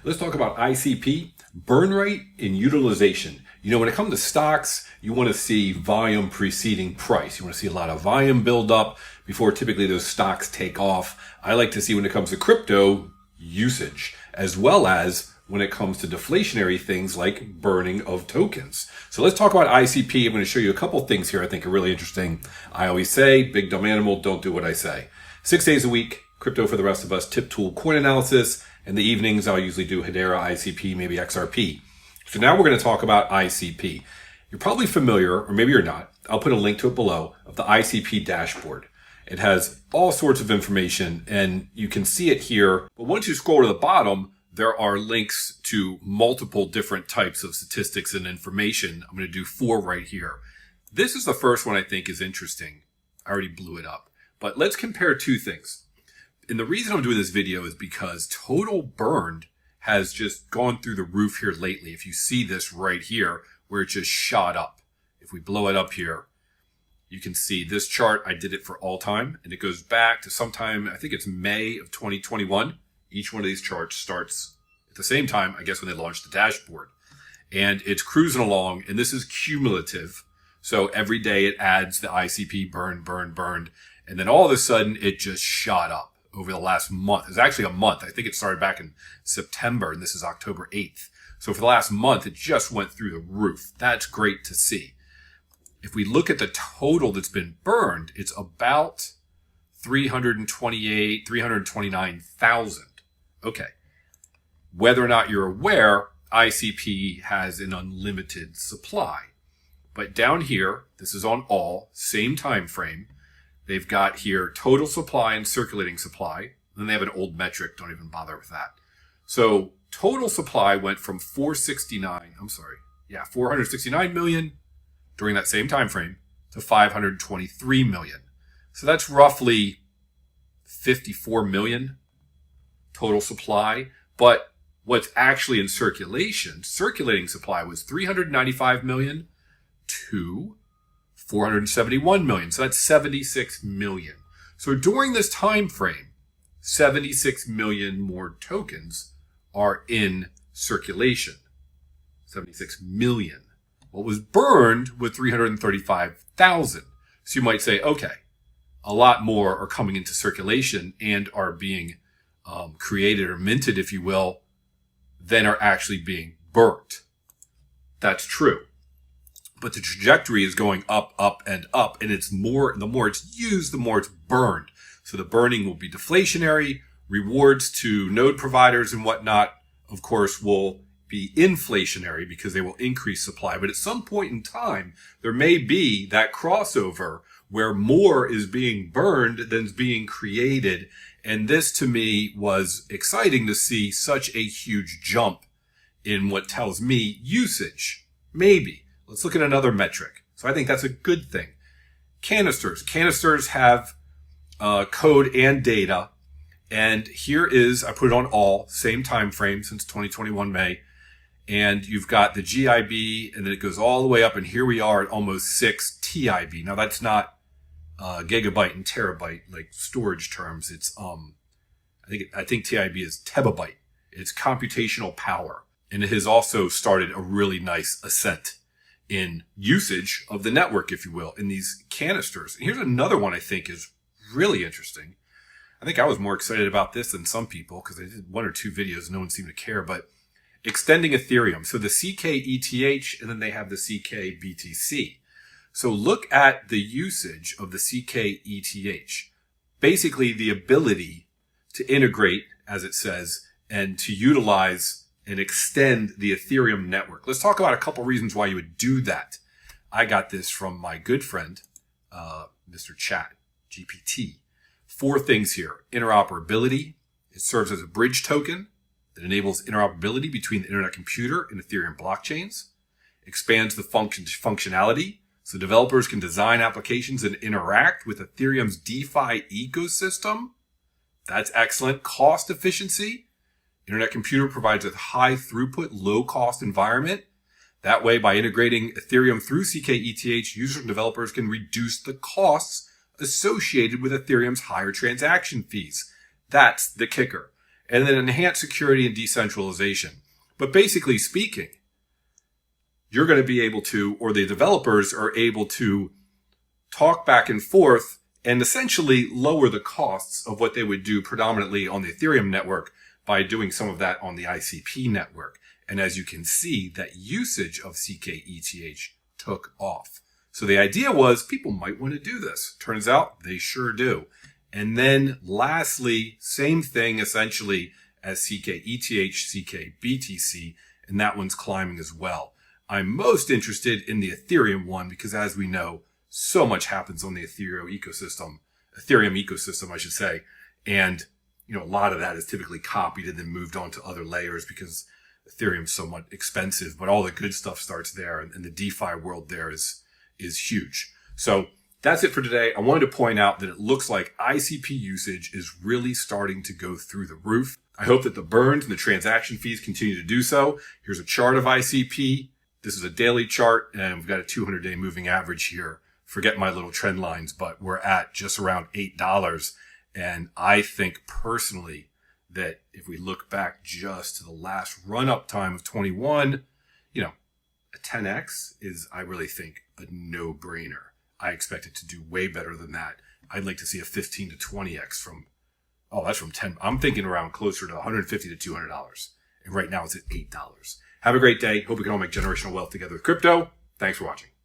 Let's talk about ICP, burn rate and utilization. You know, when it comes to stocks, you want to see volume preceding price. You want to see a lot of volume build up before typically those stocks take off. I like to see when it comes to crypto, usage, as well as when it comes to deflationary things like burning of tokens. So let's talk about ICP. I'm going to show you a couple things here I think are really interesting. I always say, big dumb animal, don't do what I say. 6 days a week, crypto for the rest of us, tip tool, coin analysis. In the evenings, I'll usually do Hedera, ICP, maybe XRP. So now we're going to talk about ICP. You're probably familiar, or maybe you're not. I'll put a link to it below, of the ICP dashboard. It has all sorts of information, and you can see it here. But once you scroll to the bottom, there are links to multiple different types of statistics and information. I'm going to do 4 right here. This is the first one I think is interesting. I already blew it up. But let's compare 2 things. And the reason I'm doing this video is because total burned has just gone through the roof here lately. If you see this right here, where it just shot up. If we blow it up here, you can see this chart. I did it for all time, and it goes back to sometime, I think it's May of 2021. Each one of these charts starts at the same time, I guess, when they launched the dashboard. And it's cruising along, and this is cumulative. So every day it adds the ICP burned, and then all of a sudden it just shot up over the last month. It's actually a month. I think it started back in September, and this is October 8th. So for the last month, it just went through the roof. That's great to see. If we look at the total that's been burned, it's about 329,000. Okay. Whether or not you're aware, ICP has an unlimited supply. But down here, this is on all, same time frame. They've got here total supply and circulating supply. Then they have an old metric. Don't even bother with that. So total supply went from 469 million during that same time frame to 523 million. So that's roughly 54 million total supply. But what's actually in circulation, circulating supply was 395 million to 471 million. So that's 76 million. So during this time frame, 76 million more tokens are in circulation. 76 million. What was burned was 335,000. So you might say, okay, a lot more are coming into circulation and are being created or minted, if you will, than are actually being burnt. That's true. But the trajectory is going up, and it's more, the more it's used, the more it's burned. So the burning will be deflationary. Rewards to node providers and whatnot, of course, will be inflationary because they will increase supply. But at some point in time, there may be that crossover where more is being burned than is being created. And this to me was exciting to see such a huge jump in what tells me usage. Maybe. Let's look at another metric. So I think that's a good thing. Canisters. Canisters have code and data. And here is, I put it on all, same time frame since 2021 May. And you've got the GIB, and then it goes all the way up. And here we are at almost 6 TIB. Now that's not gigabyte and terabyte like storage terms. It's I think TIB is tebabyte. It's computational power. And it has also started a really nice ascent in usage of the network, if you will, in these canisters. And here's another one I think is really interesting. I think I was more excited about this than some people because I did 1 or 2 videos and no one seemed to care, but extending Ethereum. So the ckETH, and then they have the ckbtc. So look at the usage of the ckETH. Basically the ability to integrate, as it says, and to utilize and extend the Ethereum network. Let's talk about a couple reasons why you would do that. I got this from my good friend, Mr. Chat, GPT. 4 things here. Interoperability. It serves as a bridge token that enables interoperability between the internet computer and Ethereum blockchains. Expands the functionality so developers can design applications and interact with Ethereum's DeFi ecosystem. That's excellent. Cost efficiency. Internet computer provides a high throughput, low cost environment. That way, by integrating Ethereum through ckETH, users and developers can reduce the costs associated with Ethereum's higher transaction fees. That's the kicker. and then enhanced security and decentralization. But basically speaking, you're going to be able to, or the developers are able to talk back and forth and essentially lower the costs of what they would do predominantly on the Ethereum network by doing some of that on the ICP network. And as you can see, that usage of ckETH took off. So the idea was people might want to do this. Turns out they sure do. And then lastly, same thing essentially as ckETH, ckbtc, and that one's climbing as well. I'm most interested in the Ethereum one because, as we know, so much happens on the Ethereum ecosystem, I should say. And, a lot of that is typically copied and then moved on to other layers because Ethereum's somewhat expensive, but all the good stuff starts there, and the DeFi world there is huge. So that's it for today. I wanted to point out that it looks like ICP usage is really starting to go through the roof. I hope that the burns and the transaction fees continue to do so. Here's a chart of ICP. This is a daily chart, and we've got a 200-day moving average here. Forget my little trend lines, but we're at just around $8. And I think personally that if we look back just to the last run-up time of 21, a 10x is, I really think, a no-brainer. I expect it to do way better than that. I'd like to see a 15 to 20x that's from 10. I'm thinking around closer to $150 to $200. And right now it's at $8. Have a great day. Hope we can all make generational wealth together with crypto. Thanks for watching.